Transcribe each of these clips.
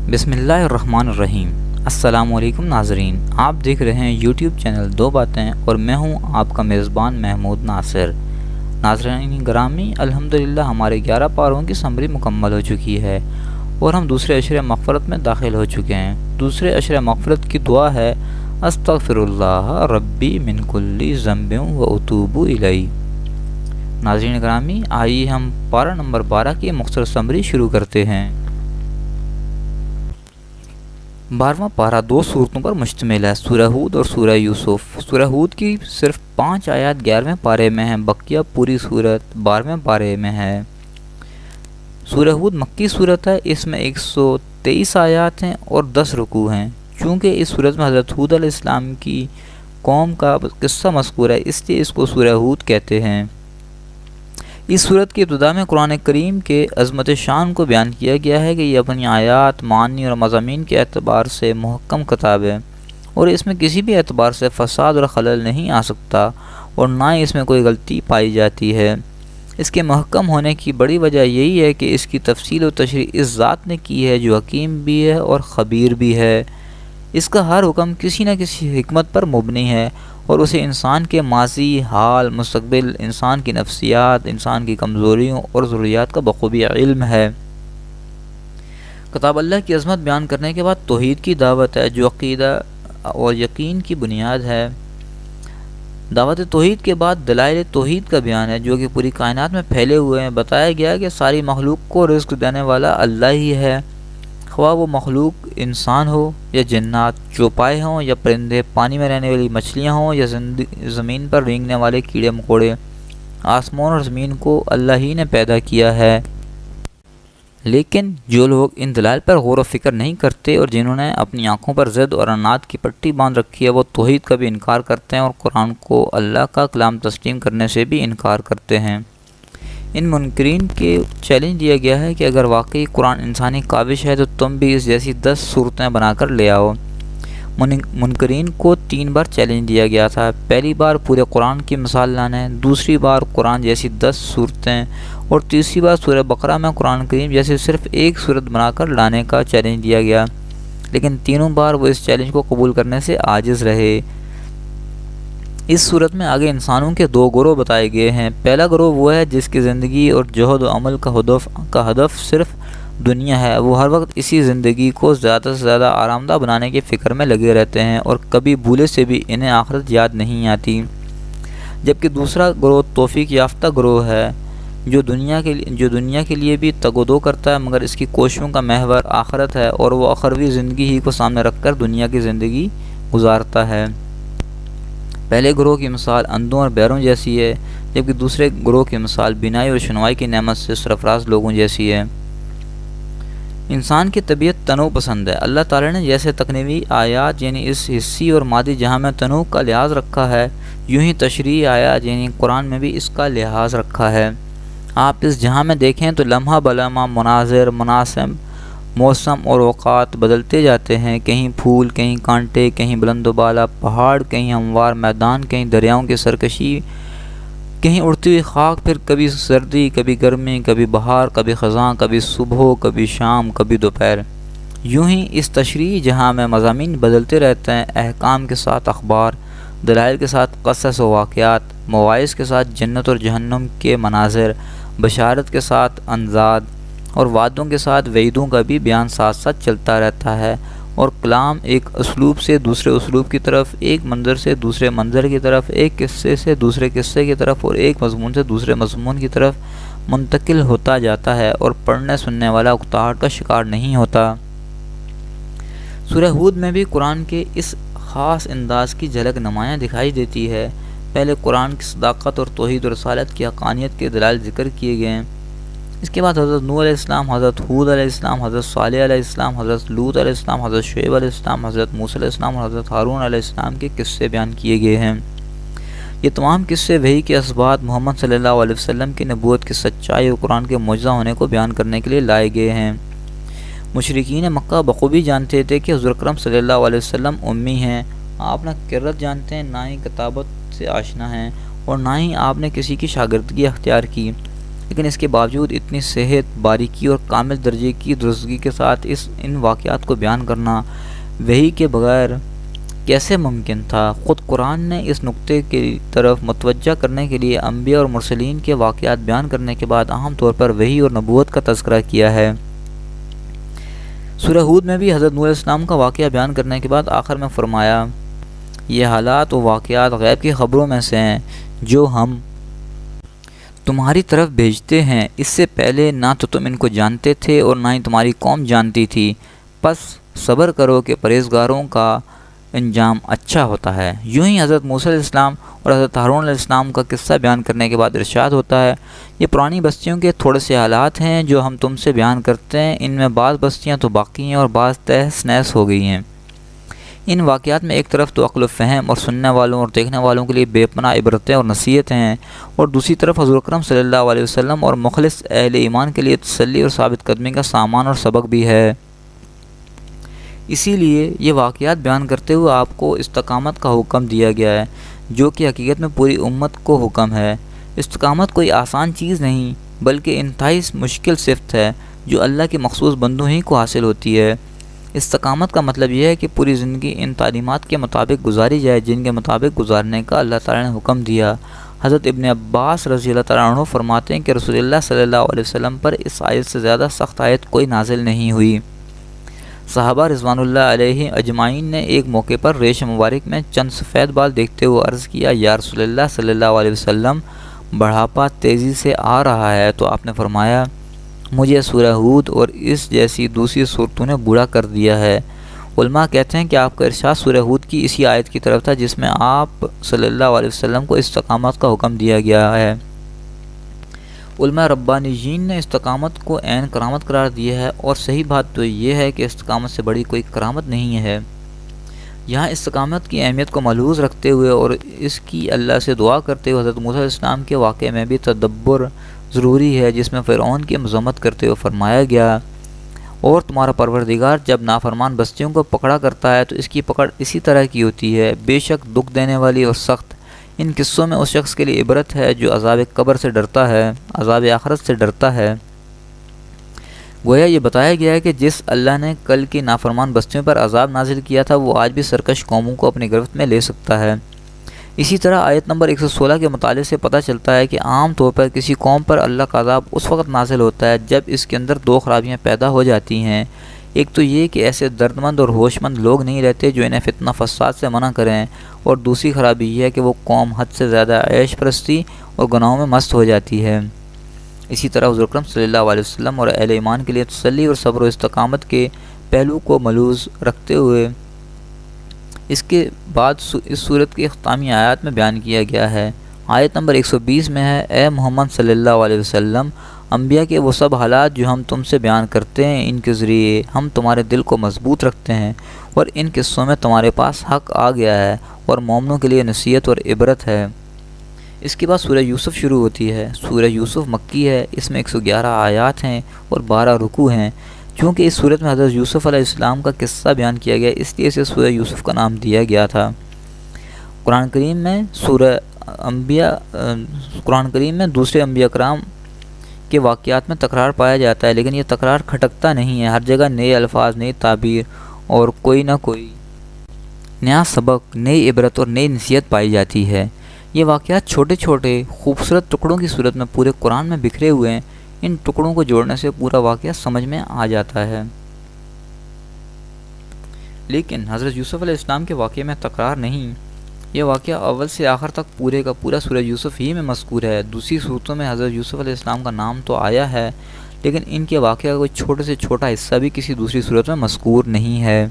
بسم اللہ الرحمن الرحیم۔ السلام علیکم ناظرین، آپ دیکھ رہے ہیں یوٹیوب چینل دو باتیں اور میں ہوں آپ کا میزبان محمود ناصر۔ ناظرین گرامی، الحمدللہ ہمارے 11 پاروں کی سمری مکمل ہو چکی ہے اور ہم دوسرے عشرِ مغفرت میں داخل ہو چکے ہیں۔ دوسرے عشرِ مغفرت کی دعا ہے استغفر اللہ ربی من کل ذنب و اتوب الیہ۔ ناظرین گرامی، آئیے ہم پارہ نمبر 12 کی مختصر سمری شروع کرتے ہیں۔ 12واں پارہ 2 صورتوں پر مشتمل ہے، سورہ ہود اور سورہ یوسف۔ سورہ ہود کی صرف 5 آیات 11ویں پارے میں ہیں، بقیہ پوری صورت 12ویں پارے میں ہے۔ سورہ ہود مکی صورت ہے، اس میں 123 آیات ہیں اور 10 رکوع ہیں۔ چونکہ اس صورت میں حضرت ہود علیہ السلام کی قوم کا قصہ مذکور ہے، اس لیے اس کو سورہ ہود کہتے ہیں۔ اس صورت کی ابتدا میں قرآن کریم کے عظمت شان کو بیان کیا گیا ہے کہ یہ اپنی آیات، معانی اور مضامین کے اعتبار سے محکم کتاب ہے اور اس میں کسی بھی اعتبار سے فساد اور خلل نہیں آ سکتا اور نہ ہی اس میں کوئی غلطی پائی جاتی ہے۔ اس کے محکم ہونے کی بڑی وجہ یہی ہے کہ اس کی تفصیل و تشریح اس ذات نے کی ہے جو حکیم بھی ہے اور خبیر بھی ہے۔ اس کا ہر حکم کسی نہ کسی حکمت پر مبنی ہے اور اسے انسان کے ماضی، حال، مستقبل، انسان کی نفسیات، انسان کی کمزوریوں اور ضروریات کا بخوبی علم ہے۔ کتاب اللہ کی عظمت بیان کرنے کے بعد توحید کی دعوت ہے جو عقیدہ اور یقین کی بنیاد ہے۔ دعوت توحید کے بعد دلائل توحید کا بیان ہے جو کہ پوری کائنات میں پھیلے ہوئے ہیں۔ بتایا گیا کہ ساری مخلوق کو رزق دینے والا اللہ ہی ہے، خواہ وہ مخلوق انسان ہو یا جنات، چوپائے ہوں یا پرندے، پانی میں رہنے والی مچھلیاں ہوں یا زمین پر رینگنے والے کیڑے مکوڑے۔ آسمان اور زمین کو اللہ ہی نے پیدا کیا ہے، لیکن جو لوگ ان دلائل پر غور و فکر نہیں کرتے اور جنہوں نے اپنی آنکھوں پر ضد اور عناد کی پٹی باندھ رکھی ہے، وہ توحید کا بھی انکار کرتے ہیں اور قرآن کو اللہ کا کلام تسلیم کرنے سے بھی انکار کرتے ہیں۔ ان منکرین کے چیلنج دیا گیا ہے کہ اگر واقعی قرآن انسانی کاوش ہے تو تم بھی اس جیسی 10 صورتیں بنا کر لے آؤ۔ منکرین کو 3 بار چیلنج دیا گیا تھا۔ پہلی بار پورے قرآن کی مثال لانے، دوسری بار قرآن جیسی 10 صورتیں اور تیسری بار سورہ بقرہ میں قرآن کریم جیسے صرف ایک صورت بنا کر لانے کا چیلنج دیا گیا، لیکن تینوں بار وہ اس چیلنج کو قبول کرنے سے عاجز رہے۔ اس صورت میں آگے انسانوں کے 2 گروہ بتائے گئے ہیں۔ پہلا گروہ وہ ہے جس کی زندگی اور جہد و عمل کا ہدف صرف دنیا ہے، وہ ہر وقت اسی زندگی کو زیادہ سے زیادہ آرامدہ بنانے کی فکر میں لگے رہتے ہیں اور کبھی بھولے سے بھی انہیں آخرت یاد نہیں آتی۔ جبکہ دوسرا گروہ توفیق یافتہ گروہ ہے جو دنیا کے لیے بھی تگ و دو کرتا ہے، مگر اس کی کوششوں کا محور آخرت ہے اور وہ اخروی زندگی ہی کو سامنے رکھ کر دنیا کی زندگی گزارتا ہے۔ پہلے گروہ کی مثال اندھوں اور بہروں جیسی ہے، جبکہ دوسرے گروہ کی مثال بینائی اور شنوائی کی نعمت سے سرفراز لوگوں جیسی ہے۔ انسان کی طبیعت تنوع پسند ہے۔ اللہ تعالیٰ نے جیسے تکنیوی آیات یعنی اس حصی اور مادی جہاں میں تنوع کا لحاظ رکھا ہے، یوں ہی تشریعی آیات یعنی قرآن میں بھی اس کا لحاظ رکھا ہے۔ آپ اس جہاں میں دیکھیں تو لمحہ بلمحہ مناظر، مناسب موسم اور اوقات بدلتے جاتے ہیں، کہیں پھول، کہیں کانٹے، کہیں بلند و بالا پہاڑ، کہیں ہموار میدان، کہیں دریاؤں کی سرکشی، کہیں اڑتی ہوئی خاک، پھر کبھی سردی، کبھی گرمی، کبھی بہار، کبھی خزاں، کبھی صبح، کبھی شام، کبھی دوپہر۔ یوں ہی اس تشریعی جہاں میں مضامین بدلتے رہتے ہیں، احکام کے ساتھ اخبار، دلائل کے ساتھ قصص و واقعات، مواعظ کے ساتھ جنت اور جہنم کے مناظر، بشارت کے ساتھ انذار اور وعدوں کے ساتھ وعیدوں کا بھی بیان ساتھ ساتھ چلتا رہتا ہے، اور کلام ایک اسلوب سے دوسرے اسلوب کی طرف، ایک منظر سے دوسرے منظر کی طرف، ایک قصے سے دوسرے قصے کی طرف اور ایک مضمون سے دوسرے مضمون کی طرف منتقل ہوتا جاتا ہے اور پڑھنے سننے والا اکتاہٹ کا شکار نہیں ہوتا۔ سورہ ہود میں بھی قرآن کے اس خاص انداز کی جھلک نمایاں دکھائی دیتی ہے۔ پہلے قرآن کی صداقت اور توحید و رسالت کی حقانیت کے دلائل ذکر کیے گئے ہیں۔ اس کے بعد حضرت نوح علیہ السلام، حضرت ہود علیہ السلام، حضرت صالح علیہ السلام، حضرت لوط علیہ السلام، حضرت شعیب علیہ السلام، حضرت موسیٰ علیہ السلام اور حضرت ہارون علیہ السلام کے قصے بیان کیے گئے ہیں۔ یہ تمام قصے وحی کے اسبات، محمد صلی اللہ علیہ وسلم کی نبوت کی سچائی اور قرآن کے معجزہ ہونے کو بیان کرنے کے لیے لائے گئے ہیں۔ مشرکین مکہ بخوبی جانتے تھے کہ حضور اکرم صلی اللہ علیہ وسلم امی ہیں، آپ نہ قرأت جانتے ہیں، نہ ہی کتابت سے آشنا ہیں اور نہ ہی آپ نے کسی کی شاگردگی اختیار کی، لیکن اس کے باوجود اتنی صحت، باریکی اور کامل درجے کی درستگی کے ساتھ ان واقعات کو بیان کرنا وحی کے بغیر کیسے ممکن تھا؟ خود قرآن نے اس نقطے کی طرف متوجہ کرنے کے لیے انبیاء اور مرسلین کے واقعات بیان کرنے کے بعد عام طور پر وحی اور نبوت کا تذکرہ کیا ہے۔ سورہ ہود میں بھی حضرت نوح علیہ السلام کا واقعہ بیان کرنے کے بعد آخر میں فرمایا، یہ حالات و واقعات غیب کی خبروں میں سے ہیں جو ہم تمہاری طرف بھیجتے ہیں، اس سے پہلے نہ تو تم ان کو جانتے تھے اور نہ ہی تمہاری قوم جانتی تھی، پس صبر کرو کہ پرہیزگاروں کا انجام اچھا ہوتا ہے۔ یوں ہی حضرت موسیٰ علیہ السلام اور حضرت ہارون علیہ السلام کا قصہ بیان کرنے کے بعد ارشاد ہوتا ہے، یہ پرانی بستیوں کے تھوڑے سے حالات ہیں جو ہم تم سے بیان کرتے ہیں، ان میں بعض بستیاں تو باقی ہیں اور بعض تہس نہس ہو گئی ہیں۔ ان واقعات میں ایک طرف تو عقل و فہم اور سننے والوں اور دیکھنے والوں کے لیے بے پناہ عبرتیں اور نصیحتیں ہیں، اور دوسری طرف حضور اکرم صلی اللہ علیہ وسلم اور مخلص اہل ایمان کے لیے تسلی اور ثابت قدمی کا سامان اور سبق بھی ہے۔ اسی لیے یہ واقعات بیان کرتے ہوئے آپ کو استقامت کا حکم دیا گیا ہے، جو کہ حقیقت میں پوری امت کو حکم ہے۔ استقامت کوئی آسان چیز نہیں بلکہ انتہائی مشکل صفت ہے جو اللہ کے مخصوص بندوں ہی کو حاصل ہوتی ہے۔ استقامت کا مطلب یہ ہے کہ پوری زندگی ان تعلیمات کے مطابق گزاری جائے جن کے مطابق گزارنے کا اللہ تعالیٰ نے حکم دیا۔ حضرت ابن عباس رضی اللہ تعالیٰ عنہ فرماتے ہیں کہ رسول اللہ صلی اللہ علیہ وسلم پر اس آیت سے زیادہ سخت آیت کوئی نازل نہیں ہوئی۔ صحابہ رضوان اللہ علیہ اجمعین نے ایک موقع پر ریش مبارک میں چند سفید بال دیکھتے ہوئے عرض کیا، یا رسول اللہ صلی اللہ علیہ وسلم، بڑھاپا تیزی سے آ رہا ہے، تو آپ نے فرمایا، مجھے سورہ ہود اور اس جیسی دوسری صورتوں نے بوڑھا کر دیا ہے۔ علماء کہتے ہیں کہ آپ کا ارشاد سورہ ہود کی اسی آیت کی طرف تھا جس میں آپ صلی اللہ علیہ وسلم کو استقامت کا حکم دیا گیا ہے۔ علماء ربانیین نے استقامت کو عین کرامت قرار دیا ہے، اور صحیح بات تو یہ ہے کہ استقامت سے بڑی کوئی کرامت نہیں ہے۔ یہاں استقامت کی اہمیت کو ملحوظ رکھتے ہوئے اور اس کی اللہ سے دعا کرتے ہوئے حضرت موسیٰ علیہ السلام کے واقعے میں بھی تدبر ضروری ہے، جس میں فرعون کی مذمت کرتے ہوئے فرمایا گیا، اور تمہارا پروردگار جب نافرمان بستیوں کو پکڑا کرتا ہے تو اس کی پکڑ اسی طرح کی ہوتی ہے، بے شک دکھ دینے والی اور سخت۔ ان قصوں میں اس شخص کے لیے عبرت ہے جو عذاب قبر سے ڈرتا ہے، عذاب آخرت سے ڈرتا ہے۔ گویا یہ بتایا گیا ہے کہ جس اللہ نے کل کی نافرمان بستیوں پر عذاب نازل کیا تھا وہ آج بھی سرکش قوموں کو اپنی گرفت میں لے سکتا ہے۔ اسی طرح آیت نمبر 116 کے مطالعے سے پتہ چلتا ہے کہ عام طور پر کسی قوم پر اللہ کا عذاب اس وقت نازل ہوتا ہے جب اس کے اندر دو خرابیاں پیدا ہو جاتی ہیں۔ ایک تو یہ کہ ایسے دردمند اور ہوش مند لوگ نہیں رہتے جو انہیں فتنہ فساد سے منع کریں، اور دوسری خرابی یہ ہے کہ وہ قوم حد سے زیادہ عیش پرستی اور گناہوں میں مست ہو جاتی ہے۔ اسی طرح حضور اکرم صلی اللہ علیہ وسلم اور اہل ایمان کے لیے تسلی اور صبر و استقامت کے پہلو کو ملحوظ رکھتے ہوئے اس کے بعد اس صورت کی اختتامی آیات میں بیان کیا گیا ہے۔ آیت نمبر 120 میں ہے، اے محمد صلی اللہ علیہ وسلم، انبیاء کے وہ سب حالات جو ہم تم سے بیان کرتے ہیں ان کے ذریعے ہم تمہارے دل کو مضبوط رکھتے ہیں، اور ان قصوں میں تمہارے پاس حق آ گیا ہے اور مومنوں کے لیے نصیحت اور عبرت ہے۔ اس کے بعد سورہ یوسف شروع ہوتی ہے۔ سورہ یوسف مکی ہے، اس میں 111 آیات ہیں اور 12 رکوع ہیں۔ چونکہ اس صورت میں حضرت یوسف علیہ السلام کا قصہ بیان کیا گیا اس لیے اسے سورہ یوسف کا نام دیا گیا تھا۔ قرآن کریم میں دوسرے انبیاء کرام کے واقعات میں تکرار پایا جاتا ہے، لیکن یہ تکرار کھٹکتا نہیں ہے۔ ہر جگہ نئے الفاظ، نئی تعبیر اور کوئی نہ کوئی نیا سبق، نئی عبرت اور نئی نصیحت پائی جاتی ہے۔ یہ واقعات چھوٹے چھوٹے خوبصورت ٹکڑوں کی صورت میں پورے قرآن میں بکھرے ہوئے ہیں۔ ان ٹکڑوں کو جوڑنے سے پورا واقعہ سمجھ میں آ جاتا ہے۔ لیکن حضرت یوسف علیہ السلام کے واقعے میں تکرار نہیں، یہ واقعہ اول سے آخر تک پورے کا پورا سورہ یوسف ہی میں مذکور ہے۔ دوسری صورتوں میں حضرت یوسف علیہ السلام کا نام تو آیا ہے، لیکن ان کے واقعہ کا کوئی چھوٹے سے چھوٹا حصہ بھی کسی دوسری صورت میں مذکور نہیں ہے۔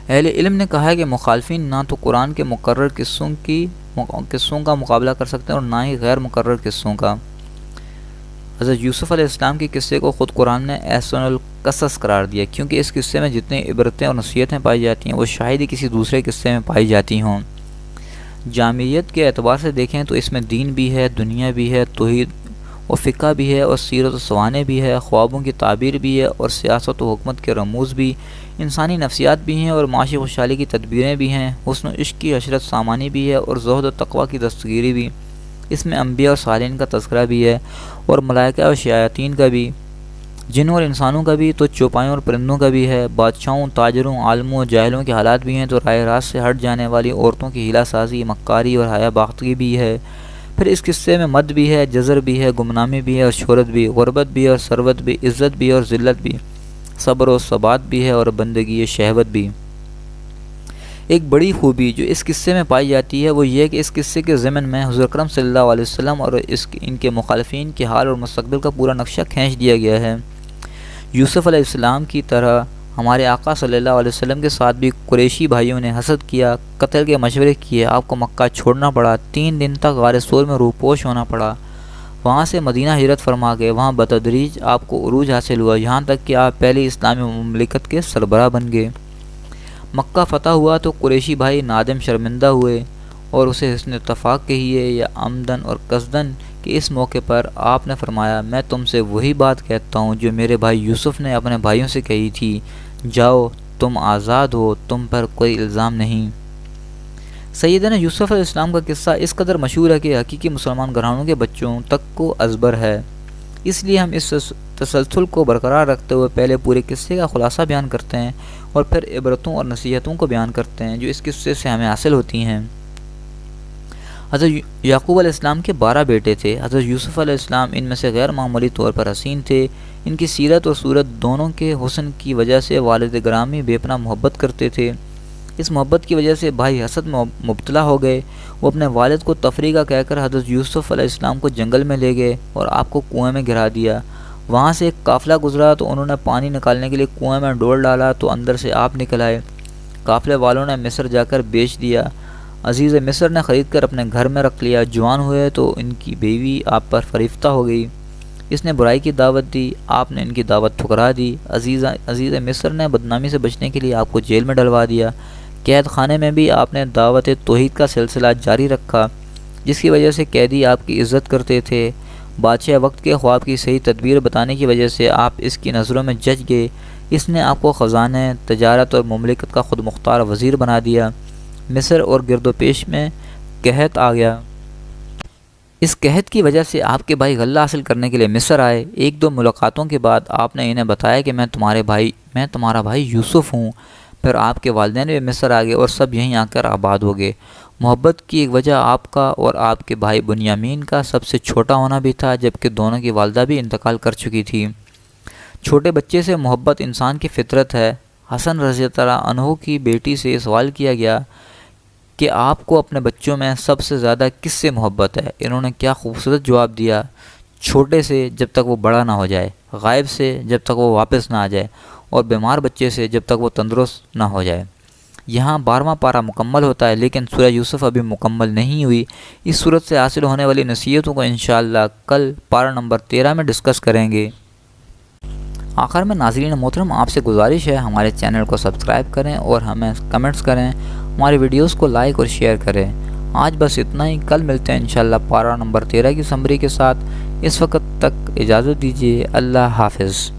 اہل علم نے کہا ہے کہ مخالفین نہ تو قرآن کے مقرر قصوں کا مقابلہ کر سکتے ہیں اور نہ ہی غیر مقرر قصوں کا۔ حضرت یوسف علیہ السلام کے قصے کو خود قرآن نے احسن القصص قرار دیا، کیونکہ اس قصے میں جتنی عبرتیں اور نصیحتیں پائی جاتی ہیں وہ شاید ہی کسی دوسرے قصے میں پائی جاتی ہوں۔ جامعیت کے اعتبار سے دیکھیں تو اس میں دین بھی ہے، دنیا بھی ہے، توحید و فقہ بھی ہے، اور سیرت و سوانح بھی ہے، خوابوں کی تعبیر بھی ہے، اور سیاست و حکمت کے رموز بھی، انسانی نفسیات بھی ہیں، اور معاشی خوشحالی کی تدبیریں بھی ہیں، حسن و عشق کی عشرت سامانی بھی ہے، اور زہد و تقوی کی دستگیری بھی۔ اس میں انبیاء اور صالحین کا تذکرہ بھی ہے، اور ملائکہ اور شیاطین کا بھی، جنوں اور انسانوں کا بھی، تو چوپایوں اور پرندوں کا بھی ہے، بادشاہوں، تاجروں، عالموں اور جاہلوں کے حالات بھی ہیں، تو رائے راست سے ہٹ جانے والی عورتوں کی ہیلا سازی، مکاری اور حیا باختگی بھی ہے۔ پھر اس قصے میں مد بھی ہے، جزر بھی ہے، گمنامی بھی ہے اور شہرت بھی، غربت بھی اور ثروت بھی، عزت بھی اور ذلت بھی، صبر و ثبات بھی ہے اور بندگی شہوت بھی۔ ایک بڑی خوبی جو اس قصے میں پائی جاتی ہے وہ یہ کہ اس قصے کے ضمن میں حضور اکرم صلی اللہ علیہ وسلم اور ان کے مخالفین کے حال اور مستقبل کا پورا نقشہ کھینچ دیا گیا ہے۔ یوسف علیہ السلام کی طرح ہمارے آقا صلی اللہ علیہ وسلم کے ساتھ بھی قریشی بھائیوں نے حسد کیا، قتل کے مشورے کیے، آپ کو مکہ چھوڑنا پڑا، 3 دن تک غار ثور میں روپوش ہونا پڑا، وہاں سے مدینہ ہجرت فرما گئے، وہاں بتدریج آپ کو عروج حاصل ہوا، یہاں تک کہ آپ پہلی اسلامی مملکت کے سربراہ بن گئے۔ مکہ فتح ہوا تو قریشی بھائی نادم شرمندہ ہوئے اور اسے حسن اتفاق کہیے یا عمدن اور قصدن کہ اس موقع پر آپ نے فرمایا، میں تم سے وہی بات کہتا ہوں جو میرے بھائی یوسف نے اپنے بھائیوں سے کہی تھی، جاؤ تم آزاد ہو، تم پر کوئی الزام نہیں۔ سیدنا یوسف علیہ السلام کا قصہ اس قدر مشہور ہے کہ حقیقی مسلمان گھرانوں کے بچوں تک کو ازبر ہے، اس لیے ہم اس تسلسل کو برقرار رکھتے ہوئے پہلے پورے قصے کا خلاصہ بیان کرتے ہیں اور پھر عبرتوں اور نصیحتوں کو بیان کرتے ہیں جو اس قصے سے ہمیں حاصل ہوتی ہیں۔ حضرت یعقوب علیہ السلام کے 12 بیٹے تھے۔ حضرت یوسف علیہ السلام ان میں سے غیر معمولی طور پر حسین تھے، ان کی سیرت اور صورت دونوں کے حسن کی وجہ سے والد گرامی بے پناہ محبت کرتے تھے۔ اس محبت کی وجہ سے بھائی حسد میں مبتلا ہو گئے، وہ اپنے والد کو تفریح کا کہہ کر حضرت یوسف علیہ السلام کو جنگل میں لے گئے اور آپ کو کنویں میں گرا دیا۔ وہاں سے ایک قافلہ گزرا تو انہوں نے پانی نکالنے کے لیے کنویں میں ڈول ڈالا تو اندر سے آپ نکل آئے۔ قافلے والوں نے مصر جا کر بیچ دیا، عزیز مصر نے خرید کر اپنے گھر میں رکھ لیا، جوان ہوئے تو ان کی بیوی آپ پر فریفتہ ہو گئی، اس نے برائی کی دعوت دی، آپ نے ان کی دعوت ٹھکرا دی، عزیز مصر نے بدنامی سے بچنے کے لیے آپ کو جیل میں ڈلوا دیا، قید خانے میں بھی آپ نے دعوت توحید کا سلسلہ جاری رکھا جس کی وجہ سے قیدی آپ کی عزت کرتے تھے، بادشاہ وقت کے خواب کی صحیح تدبیر بتانے کی وجہ سے آپ اس کی نظروں میں جج گئے، اس نے آپ کو خزانے، تجارت اور مملکت کا خود مختار وزیر بنا دیا، مصر اور گرد و پیش میں قحط آ گیا۔ اس قحط کی وجہ سے آپ کے بھائی غلہ حاصل کرنے کے لیے مصر آئے۔ 1-2 ملاقاتوں کے بعد آپ نے انہیں بتایا کہ میں تمہارا بھائی یوسف ہوں۔ پھر آپ کے والدین بھی مصر آ گئے اور سب یہیں آ کر آباد ہو گئے۔ محبت کی ایک وجہ آپ کا اور آپ کے بھائی بنیامین کا سب سے چھوٹا ہونا بھی تھا، جبکہ دونوں کی والدہ بھی انتقال کر چکی تھی۔ چھوٹے بچے سے محبت انسان کی فطرت ہے۔ حسن رضی اللہ عنہ کی بیٹی سے سوال کیا گیا کہ آپ کو اپنے بچوں میں سب سے زیادہ کس سے محبت ہے؟ انہوں نے کیا خوبصورت جواب دیا، چھوٹے سے جب تک وہ بڑا نہ ہو جائے، غائب سے جب تک وہ واپس نہ آ جائے، اور بیمار بچے سے جب تک وہ تندرست نہ ہو جائے۔ یہاں 12واں پارہ مکمل ہوتا ہے، لیکن سورہ یوسف ابھی مکمل نہیں ہوئی۔ اس صورت سے حاصل ہونے والی نصیحتوں کو انشاءاللہ کل پارہ نمبر 13 میں ڈسکس کریں گے۔ آخر میں ناظرین محترم آپ سے گزارش ہے ہمارے چینل کو سبسکرائب کریں اور ہمیں کمنٹس کریں، ہماری ویڈیوز کو لائک اور شیئر کریں۔ آج بس اتنا ہی، کل ملتے ہیں انشاءاللہ پارہ نمبر 13 کی سمری کے ساتھ۔ اس وقت تک اجازت دیجیے، اللہ حافظ۔